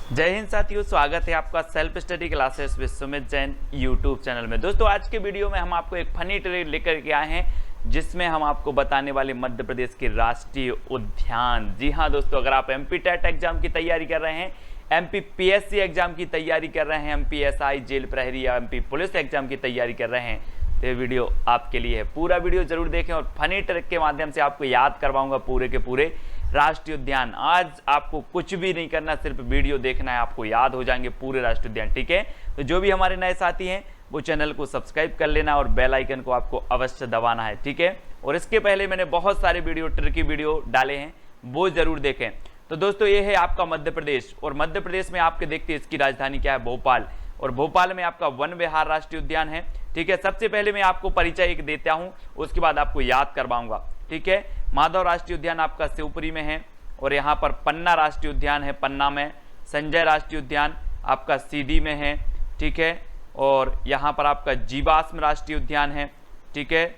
जय हिंद साथियों, स्वागत है आपका self study classes Vishwamit Jain YouTube channel में। दोस्तों आज के वीडियो में हम आपको एक फनी ट्रिक लेकर के आए हैं जिसमें हम आपको बताने वाले मध्य प्रदेश के राष्ट्रीय उद्यान। जी हाँ दोस्तों, अगर आप एमपी टेट एग्जाम की तैयारी कर रहे हैं, एमपी पीएससी एग्जाम की तैयारी कर रहे हैं, एमपी एसआई जेल प्रहरी या एमपी पुलिस एग्जाम की तैयारी कर रहे हैं तो ये वीडियो आपके लिए है। पूरा वीडियो जरूर देखें और फनी ट्रिक के माध्यम से आपको याद करवाऊंगा पूरे के पूरे राष्ट्रीय उद्यान। आज आपको कुछ भी नहीं करना, सिर्फ वीडियो देखना है, आपको याद हो जाएंगे पूरे राष्ट्रीय उद्यान। ठीक है, तो जो भी हमारे नए साथी हैं वो चैनल को सब्सक्राइब कर लेना और बेल आइकन को आपको अवश्य दबाना है। ठीक है, और इसके पहले मैंने बहुत सारे वीडियो ट्रिकी वीडियो डाले हैं, वो जरूर देखें। तो दोस्तों ये है आपका मध्य प्रदेश, और मध्य प्रदेश में आपके देखते हैं इसकी राजधानी क्या है, भोपाल, और भोपाल में आपका वन विहार राष्ट्रीय उद्यान है। ठीक है, सबसे पहले मैं आपको परिचय एक देता हूं, उसके बाद आपको याद करवाऊंगा। ठीक है, माधव राष्ट्रीय उद्यान आपका शिवपुरी में है, और यहाँ पर पन्ना राष्ट्रीय उद्यान है पन्ना में। संजय राष्ट्रीय उद्यान आपका सीधी में है। ठीक है, और यहाँ पर आपका जीवाश्म राष्ट्रीय उद्यान है। ठीक है,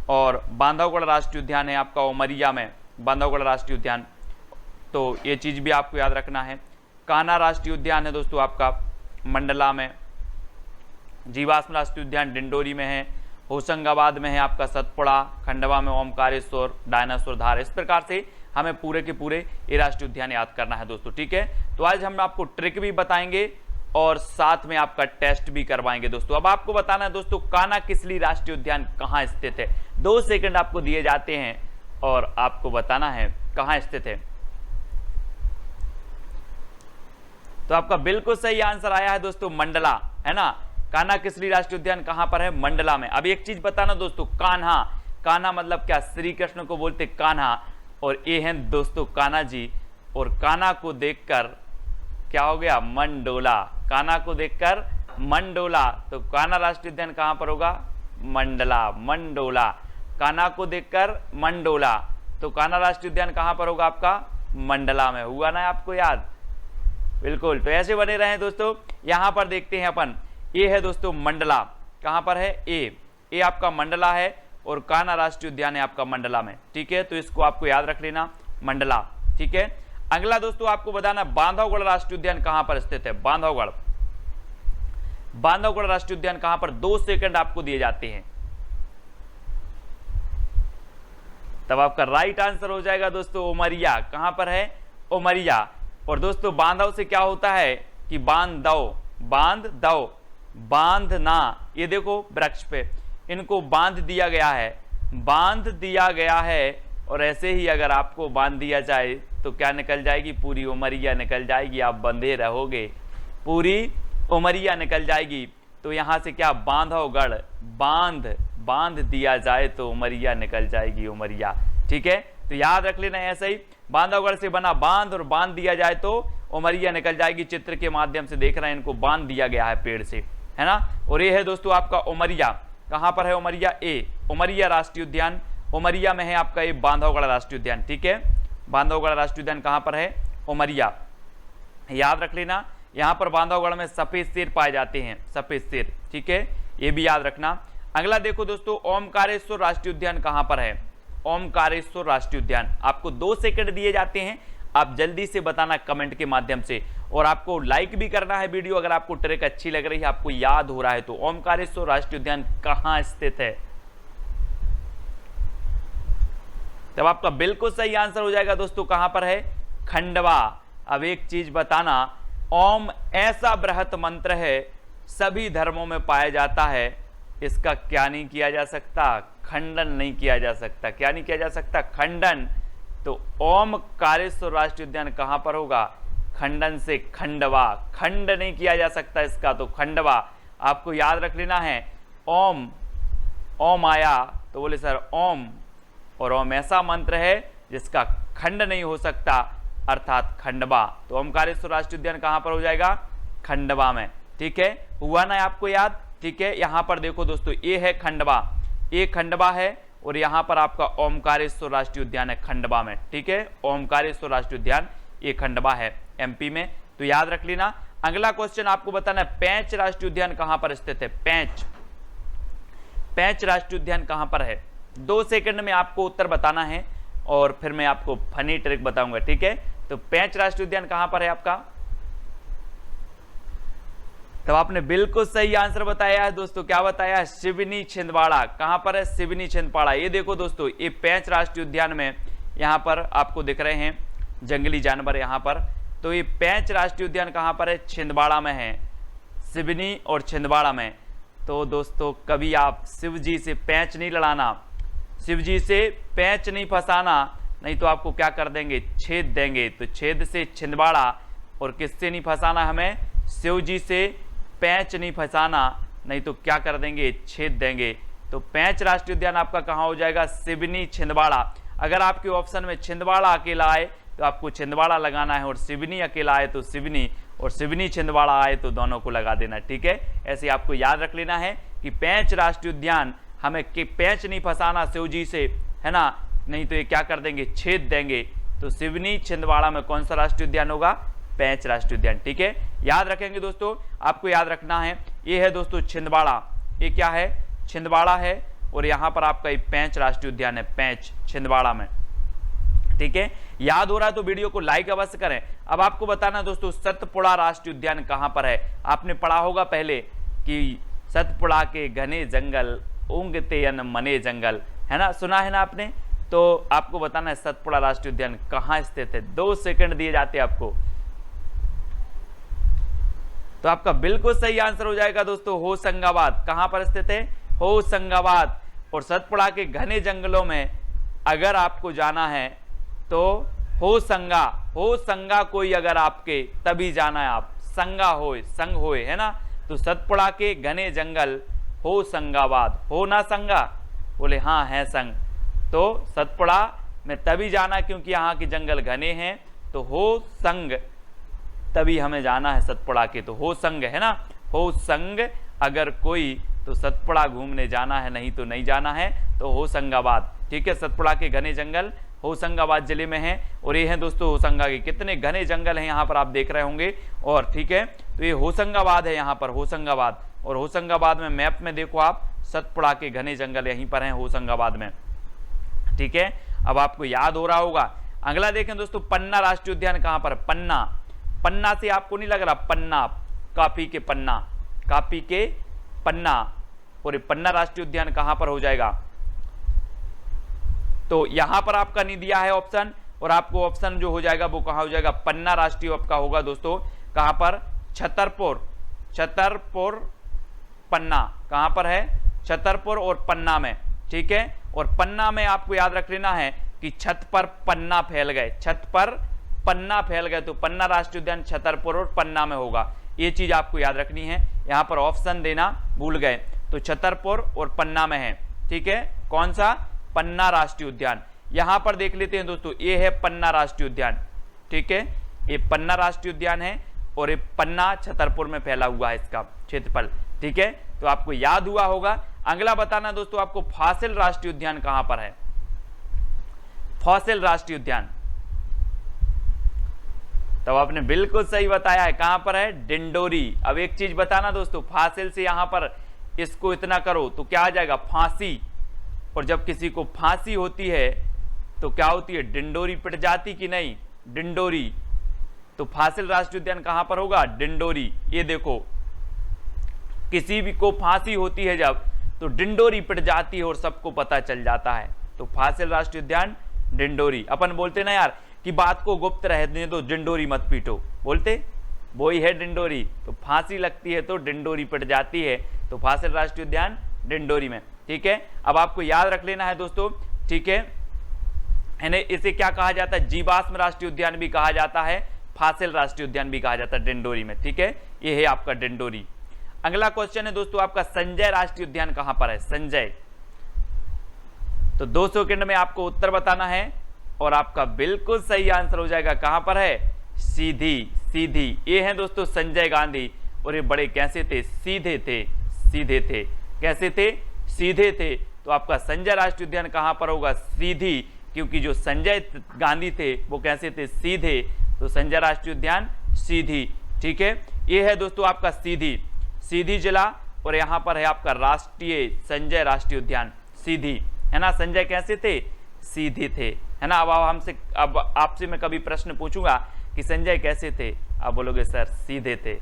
और बांधवगढ़ राष्ट्रीय उद्यान है आपका उमरिया में, बांधवगढ़ राष्ट्रीय उद्यान, तो ये चीज़ भी आपको याद रखना है। कान्हा राष्ट्रीय उद्यान है दोस्तों आपका मंडला में। जीवाश्म राष्ट्रीय उद्यान डिंडोरी में है। होशंगाबाद में है आपका सतपुड़ा, खंडवा में ओमकारेश्वर, डायनासोर धार। इस प्रकार से हमें पूरे के पूरे ये राष्ट्रीय उद्यान याद करना है दोस्तों। ठीक है, तो आज हम आपको ट्रिक भी बताएंगे और साथ में आपका टेस्ट भी करवाएंगे दोस्तों। अब आपको बताना है दोस्तों, कान्हा-किसली राष्ट्रीय उद्यान कहाँ स्थित है। 2 सेकंड आपको दिए जाते हैं और आपको बताना है कहाँ स्थित है। तो आपका बिल्कुल सही आंसर आया है दोस्तों, मंडला, है ना। कान्हा-किसली राष्ट्रीय उद्यान कहां पर है, मंडला में। अब एक चीज बताना दोस्तों, कान्हा, कान्हा मतलब क्या, श्री कृष्ण को बोलते कान्हा, और ये हैं दोस्तों कान्हा जी, और कान्हा को देखकर क्या हो गया, मंडोला। कान्हा को देखकर मंडोला, तो कान्हा राष्ट्रीय उद्यान कहां पर होगा, मंडला, मंडोला। कान्हा को देखकर मंडोला, तो कान्हा राष्ट्रीय उद्यान कहां पर होगा आपका, मंडला में। हुआ ना आपको याद, बिल्कुल। तो ऐसे बने रहे दोस्तों। यहां पर देखते हैं अपन, ये है दोस्तों मंडला, कहां पर है, ए आपका मंडला है, और कान्हा राष्ट्रीय उद्यान है आपका मंडला में। ठीक है, तो इसको आपको याद रख लेना, मंडला। ठीक है, अगला दोस्तों आपको बताना, बांधवगढ़ राष्ट्रीय उद्यान कहां पर स्थित है, बांधवगढ़। बांधवगढ़ राष्ट्रीय उद्यान कहां पर, 2 सेकंड आपको दिए जाते हैं, तब आपका राइट आंसर हो जाएगा दोस्तों उमरिया। कहां पर है, उमरिया। और दोस्तों बांधव से क्या होता है कि बांध दो, बांध दो, बांधना। ये देखो वृक्ष पे इनको बांध दिया गया है, बांध दिया गया है। और ऐसे ही अगर आपको बांध दिया जाए तो क्या निकल जाएगी, पूरी उमरिया निकल जाएगी, आप बंधे रहोगे, पूरी उमरिया निकल जाएगी। तो यहां से क्या, बांधवगढ़, बांध दिया जाए तो उमरिया निकल जाएगी, उमरिया। ठीक है, तो याद रख लेना ऐसा ही, बांधवगढ़ से बना बांध, और बांध दिया जाए तो उमरिया निकल जाएगी। चित्र के माध्यम से देख रहे हैं, इनको बांध दिया गया है पेड़ से, है ना। और ये है दोस्तों आपका उमरिया, कहां पर है उमरिया, ए उमरिया राष्ट्रीय उद्यान, उमरिया में है आपका ये बांधवगढ़ राष्ट्रीय उद्यान। ठीक है, बांधवगढ़ राष्ट्रीय उद्यान कहां पर है, उमरिया, याद रख लेना। यहां पर बांधवगढ़ में सफेद शेर पाए जाते हैं, सफेद शेर। ठीक है, ये भी याद रखना। अगला देखो दोस्तों, ओमकारेश्वर राष्ट्रीय उद्यान कहां पर है, ओमकारेश्वर राष्ट्रीय उद्यान। आपको 2 सेकंड दिए जाते हैं, आप जल्दी से बताना कमेंट के माध्यम से, और आपको लाइक भी करना है वीडियो अगर आपको ट्रिक अच्छी लग रही है, आपको याद हो रहा है तो। ओमकारेश्वर राष्ट्रीय उद्यान कहां स्थित है, तब आपका बिल्कुल सही आंसर हो जाएगा दोस्तों, कहां पर है, खंडवा। अब एक चीज बताना, ओम ऐसा बृहत मंत्र है, सभी धर्मों में पाया जाता है, इसका क्या नहीं किया जा सकता, खंडन नहीं किया जा सकता। क्या नहीं किया जा सकता, खंडन। तो ओमकारेश्वर राष्ट्रीय उद्यान कहां पर होगा, खंडन से खंडवा, खंड नहीं किया जा सकता इसका, तो खंडवा। आपको याद रख लेना है, ओम, ओम आया तो बोले सर ओम, और ओम ऐसा मंत्र है जिसका खंड नहीं हो सकता, अर्थात खंडवा। तो ओमकारेश्वर राष्ट्रीय उद्यान कहां पर हो जाएगा, खंडवा में। ठीक है, हुआ ना आपको याद। ठीक है, यहां पर देखो दोस्तों, ये है खंडवा, ये खंडवा है, और यहां पर आपका ओमकारेश्वर राष्ट्रीय उद्यान है खंडवा में। ठीक है, ओमकारेश्वर राष्ट्रीय उद्यान ये खंडवा है एमपी में, तो याद रख लेना। अगला क्वेश्चन आपको बताना है, पेंच राष्ट्रीय उद्यान कहां पर स्थित है, पेंच, पेंच राष्ट्रीय उद्यान कहां पर है। 2 सेकंड में आपको उत्तर बताना है, और फिर मैं आपको फनी ट्रिक बताऊंगा। ठीक है, तो पेंच राष्ट्रीय उद्यान कहां पर है आपका, तो आपने बिल्कुल सही आंसर बताया है दोस्तों। क्या बताया है? सिवनी छिंदवाड़ा। कहां पर है? सिवनी छिंदवाड़ा। ये देखो दोस्तों, ये पेंच राष्ट्रीय उद्यान में यहाँ पर आपको दिख रहे हैं जंगली जानवर यहाँ पर। तो ये पेंच राष्ट्रीय उद्यान कहाँ पर है? छिंदवाड़ा में है, सिवनी और छिंदवाड़ा में। तो दोस्तों कभी आप शिव जी से पेंच नहीं लड़ाना, शिव जी से पेंच नहीं फंसाना, नहीं तो आपको क्या कर देंगे? छेद देंगे। तो छेद से छिंदवाड़ा, और किससे नहीं फंसाना हमें? शिव जी से पेंच नहीं फंसाना, नहीं तो क्या कर देंगे? छेद देंगे। तो पेंच राष्ट्रीय उद्यान आपका कहाँ हो जाएगा? सिवनी छिंदवाड़ा। अगर आपके ऑप्शन में छिंदवाड़ा अकेला आए तो आपको छिंदवाड़ा लगाना है, और सिवनी अकेला आए तो सिवनी, और सिवनी छिंदवाड़ा आए तो दोनों को लगा देना। ठीक है, ऐसे आपको याद रख लेना है कि पेंच राष्ट्रीय उद्यान हमें पेंच नहीं फंसाना शिव जी से, है ना, नहीं तो ये क्या कर देंगे? छेद देंगे। तो सिवनी छिंदवाड़ा में कौन सा राष्ट्रीय उद्यान होगा? पेंच राष्ट्रीय उद्यान। ठीक है, याद रखेंगे दोस्तों, आपको याद रखना है। ये है दोस्तों छिंदवाड़ा, ये क्या है? छिंदवाड़ा है, और यहाँ पर आपका ये पेंच राष्ट्रीय उद्यान है, पेंच छिंदवाड़ा में। ठीक है, याद हो रहा है तो वीडियो को लाइक अवश्य करें। अब आपको बताना दोस्तों, सतपुड़ा राष्ट्रीय उद्यान कहां पर है? आपने पढ़ा होगा पहले कि सतपुड़ा के घने जंगल ऊँघते अन मने जंगल, है ना, सुना है ना आपने। तो आपको बताना है सतपुड़ा राष्ट्रीय उद्यान कहां स्थित है। 2 सेकंड दिए जाते हैं आपको। तो आपका बिल्कुल सही आंसर हो जाएगा दोस्तों होशंगाबाद। कहां पर स्थित है? होशंगाबाद। और सतपुड़ा के घने जंगलों में अगर आपको जाना है तो होशंगा कोई अगर आपके तभी जाना है आप, संगा होए, संग होए, है ना। तो सतपुड़ा के घने जंगल होशंगाबाद। हो ना संगा? बोले हाँ है संग। तो सतपुड़ा में तभी जाना क्योंकि यहाँ के जंगल घने हैं। तो हो संग तभी हमें जाना है सतपुड़ा के, तो हो संग, है ना। हो संग अगर कोई तो सतपुड़ा घूमने जाना है, नहीं तो नहीं जाना है। तो होशंगाबाद। ठीक है, सतपुड़ा के घने जंगल होशंगाबाद जिले में है। और ये है दोस्तों होशंगा के कितने घने जंगल हैं यहाँ पर आप देख रहे होंगे। और ठीक है, तो ये होशंगाबाद है यहाँ पर, होशंगाबाद। और होशंगाबाद में मैप में देखो आप, सतपुड़ा के घने जंगल यहीं पर हैं होशंगाबाद में। ठीक है, अब आपको याद हो रहा होगा। अगला देखें दोस्तों, पन्ना राष्ट्रीय उद्यान कहाँ पर? पन्ना। पन्ना से आपको नहीं लग रहा? पन्ना, कापी के पन्ना, कापी के पन्ना। और पन्ना राष्ट्रीय उद्यान कहां पर हो जाएगा? तो यहां पर आपका नहीं दिया है ऑप्शन, और आपको ऑप्शन जो हो जाएगा वो कहां हो जाएगा? पन्ना राष्ट्रीय आपका होगा दोस्तों कहां पर? छतरपुर। छतरपुर पन्ना कहां पर है? छतरपुर और पन्ना में। ठीक है, और पन्ना में आपको याद रख लेना है कि छत पर पन्ना फैल गए, छत पर पन्ना फैल गए। तो पन्ना राष्ट्रीय उद्यान छतरपुर और पन्ना में होगा। ये चीज आपको याद रखनी है, यहां पर ऑप्शन देना भूल गए। तो छतरपुर और पन्ना में है। ठीक है, कौन सा? पन्ना राष्ट्रीय उद्यान। यहां पर देख लेते हैं दोस्तों, ये है पन्ना राष्ट्रीय उद्यान। ठीक है, ये पन्ना राष्ट्रीय उद्यान है, और ये पन्ना छतरपुर में फैला हुआ है इसका क्षेत्रफल। ठीक है, तो आपको याद हुआ होगा। अगला बताना दोस्तों आपको, फॉसिल राष्ट्रीय उद्यान कहां पर है? फॉसिल राष्ट्रीय उद्यान। तब आपने बिल्कुल सही बताया है, कहां पर है? डिंडोरी। अब एक चीज बताना दोस्तों, फासिल से यहां पर इसको इतना करो तो क्या आ जाएगा? फांसी। और जब किसी को फांसी होती है तो क्या होती है? डिंडोरी पिट जाती कि नहीं? डिंडोरी। तो फासिल राष्ट्रीय उद्यान कहां पर होगा? डिंडोरी। ये देखो, किसी भी को फांसी होती है जब, तो डिंडोरी पिट जाती है और सबको पता चल जाता है। तो फासिल राष्ट्रीय उद्यान डिंडोरी। अपन बोलते ना यार कि बात को गुप्त रहने दो, डिंडोरी मत पीटो, बोलते वो ही है डिंडोरी। तो फांसी लगती है तो डिंडोरी पिट जाती है। तो फासिल राष्ट्रीय उद्यान डिंडोरी में। ठीक है, अब आपको याद रख लेना है दोस्तों। ठीक है, इसे क्या कहा जाता है? जीवाश्म राष्ट्रीय उद्यान भी कहा जाता है, फासिल राष्ट्रीय उद्यान भी कहा जाता है डिंडोरी में। ठीक है, ये है आपका डिंडोरी। अगला क्वेश्चन है दोस्तों आपका, संजय राष्ट्रीय उद्यान कहां पर है? संजय। तो 2 सेकंड में आपको उत्तर बताना है, और आपका बिल्कुल सही आंसर हो जाएगा। कहां पर है? सीधी। सीधी। ये है दोस्तों संजय गांधी। और ये बड़े कैसे थे? सीधे थे, सीधे थे। कैसे थे? सीधे थे। तो आपका संजय राष्ट्रीय उद्यान कहां पर होगा? सीधी, क्योंकि जो संजय गांधी थे वो कैसे थे? सीधे। तो संजय राष्ट्रीय उद्यान सीधी। ठीक है, ये है दोस्तों आपका सीधी, सीधी जिला। और यहां पर है आपका राष्ट्रीय संजय राष्ट्रीय उद्यान सीधी, है ना। संजय कैसे थे? सीधे थे, है ना। अब आपसे मैं कभी प्रश्न पूछूंगा कि संजय कैसे थे, आप बोलोगे सर सीधे थे।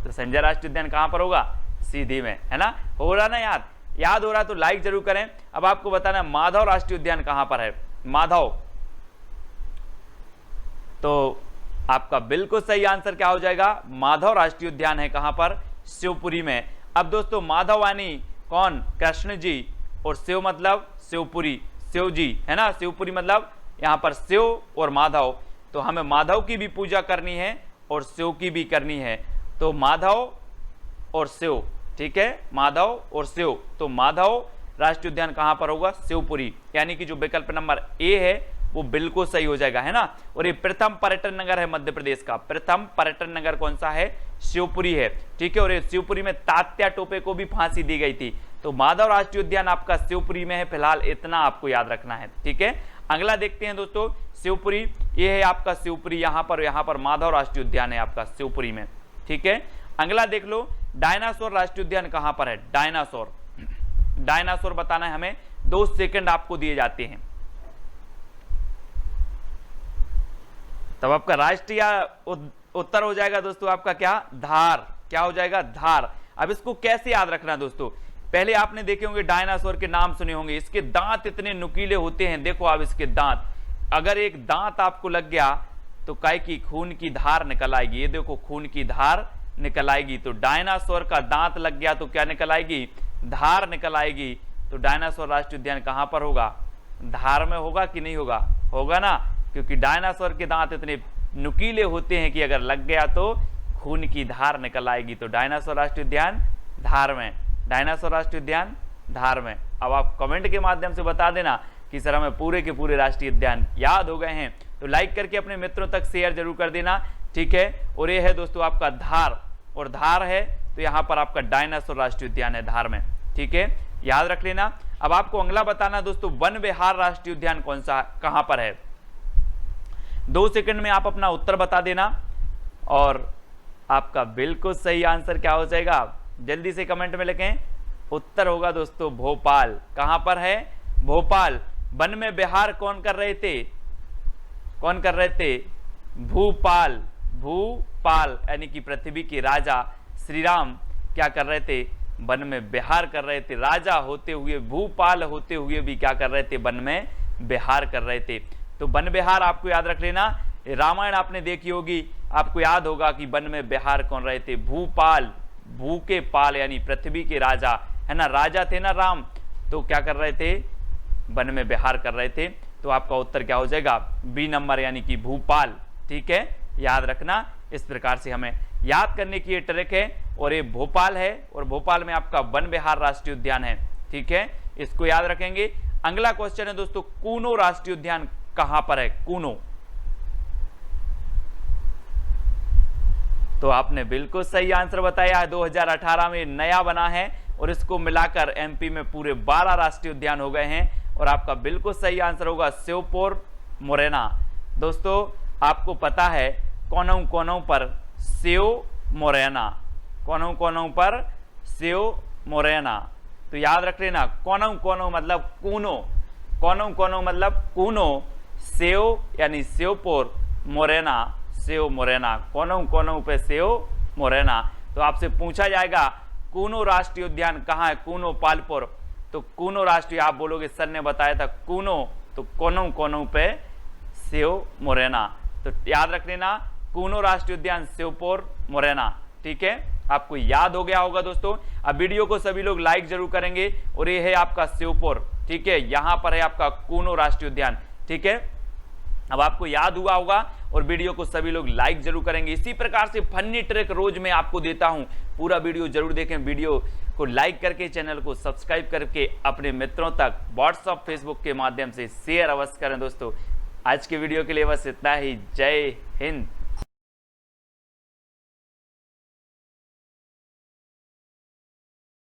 तो संजय राष्ट्रीय उद्यान कहां पर होगा, सीधी में, है ना। हो रहा ना याद हो रहा तो लाइक जरूर करें। अब आपको बताना है माधव राष्ट्रीय उद्यान कहां पर है, माधव, तो आपका बिल्कुल सही आंसर क्या हो जाएगा, माधव राष्ट्रीय उद्यान है कहां पर, शिवपुरी में। अब दोस्तों माधव यानी कौन, कृष्ण जी, और शिव मतलब शिवपुरी, शिव जी, है ना, शिवपुरी मतलब यहां पर शिव और माधव, तो हमें माधव की भी पूजा करनी है और शिव की भी करनी है, तो माधव और शिव, ठीक है, माधव और शिव, तो माधव राष्ट्रीय उद्यान कहां पर होगा, शिवपुरी, यानी कि जो विकल्प नंबर ए है वो बिल्कुल सही हो जाएगा, है ना। और ये प्रथम पर्यटन नगर है मध्य प्रदेश का, प्रथम पर्यटन नगर कौन सा है, शिवपुरी है, ठीक है। और ये शिवपुरी में तात्या टोपे को भी फांसी दी गई थी, तो माधव राष्ट्रीय उद्यान आपका शिवपुरी में है, फिलहाल इतना आपको याद रखना है, ठीक है। अगला देखते हैं दोस्तों, शिवपुरी, ये है आपका शिवपुरी, यहाँ पर माधव राष्ट्रीय उद्यान है आपका शिवपुरी में, ठीक है। अगला देख लो, डायनासोर राष्ट्रीय उद्यान कहां पर है, डायनासोर, डायनासोर बताना है हमें, 2 सेकंड आपको दिए जाते हैं। तब आपका राष्ट्रीय उत्तर हो जाएगा दोस्तों आपका क्या, धार, क्या हो जाएगा, धार। अब इसको कैसे याद रखना दोस्तों, पहले आपने देखे होंगे डायनासोर के नाम सुने होंगे, इसके दांत इतने नुकीले होते हैं, देखो आप इसके दांत, अगर एक दांत आपको लग गया तो काय की खून की धार निकल आएगी, ये देखो खून की धार निकल आएगी, तो डायनासोर का दांत लग गया तो क्या निकल आएगी, धार निकल आएगी। तो डायनासोर राष्ट्रीय उद्यान कहां पर होगा, धार में होगा कि नहीं होगा, होगा ना, क्योंकि डायनासोर के दांत इतने नुकीले होते हैं कि अगर लग गया तो खून की धार निकल आएगी, तो डायनासोर राष्ट्रीय उद्यान धार में, डायनासोर राष्ट्रीय उद्यान धार में। अब आप कमेंट के माध्यम से बता देना कि सर हमें पूरे के पूरे राष्ट्रीय उद्यान याद हो गए हैं, तो लाइक करके अपने मित्रों तक शेयर जरूर कर देना, ठीक है। और ये है दोस्तों आपका धार, और धार है तो यहाँ पर आपका डायनासोर राष्ट्रीय उद्यान है धार में, ठीक है, याद रख लेना। अब आपको अगला बताना दोस्तों, वन विहार राष्ट्रीय उद्यान कौन सा कहां पर है, 2 सेकंड में आप अपना उत्तर बता देना, और आपका बिल्कुल सही आंसर क्या हो जाएगा, जल्दी से कमेंट में लिखें, उत्तर होगा दोस्तों भोपाल, कहां पर है, भोपाल। वन में विहार कौन कर रहे थे, कौन कर रहे थे, भूपाल, भूपाल यानी कि पृथ्वी के राजा श्री राम क्या कर रहे थे, वन में विहार कर रहे थे, राजा होते हुए, भूपाल होते हुए भी क्या कर रहे थे, वन में विहार कर रहे थे। तो वन विहार आपको याद रख लेना, रामायण आपने देखी होगी, आपको याद होगा कि वन में विहार कौन रहे थे, भूपाल, भू के पाल यानी पृथ्वी के राजा, है ना, राजा थे ना राम, तो क्या कर रहे थे, वन में विहार कर रहे थे। तो आपका उत्तर क्या हो जाएगा, बी नंबर यानी कि भूपाल, ठीक है, याद रखना। इस प्रकार से हमें याद करने की ये ट्रिक है, और ये भोपाल है, और भोपाल में आपका वन विहार राष्ट्रीय उद्यान है, ठीक है, इसको याद रखेंगे। अगला क्वेश्चन है दोस्तों, कूनो राष्ट्रीय उद्यान कहां पर है, कूनो, तो आपने बिल्कुल सही आंसर बताया है, 2018 में नया बना है, और इसको मिलाकर एमपी में पूरे 12 राष्ट्रीय उद्यान हो गए हैं, और आपका बिल्कुल सही आंसर होगा शिवपुर मुरैना। दोस्तों आपको पता है कोनों कोनों पर शिव मुरैना, कोनों कोनों पर शिव मुरैना, तो याद रख लेना, कोनों कोनों मतलब कूनो, कोनों कोनों मतलब कूनो, शिव यानी शिवपुर, मुरैना शिव मुरैना, कोनों कोनों पे शिव मुरैना। तो आपसे पूछा जाएगा कूनो राष्ट्रीय उद्यान कहाँ है, कूनो पालपुर, तो कूनो राष्ट्रीय आप बोलोगे सर ने बताया था कूनो, तो कोनों कोनों पे शिव मुरैना, तो याद रख लेना कूनो राष्ट्रीय उद्यान शिवपुर मुरैना, ठीक है, आपको याद हो गया होगा दोस्तों। अब वीडियो को सभी लोग लाइक जरूर करेंगे, और ये है आपका शिवपुर, ठीक है, यहां पर है आपका कूनो राष्ट्रीय उद्यान, ठीक है, अब आपको याद हुआ होगा, और वीडियो को सभी लोग लाइक जरूर करेंगे। इसी प्रकार से फनी ट्रिक रोज मैं आपको देता हूं, पूरा वीडियो जरूर देखें, वीडियो को लाइक करके चैनल को सब्सक्राइब करके अपने मित्रों तक व्हाट्सएप फेसबुक के माध्यम से शेयर अवश्य करें दोस्तों। आज के वीडियो के लिए बस इतना ही, जय हिंद।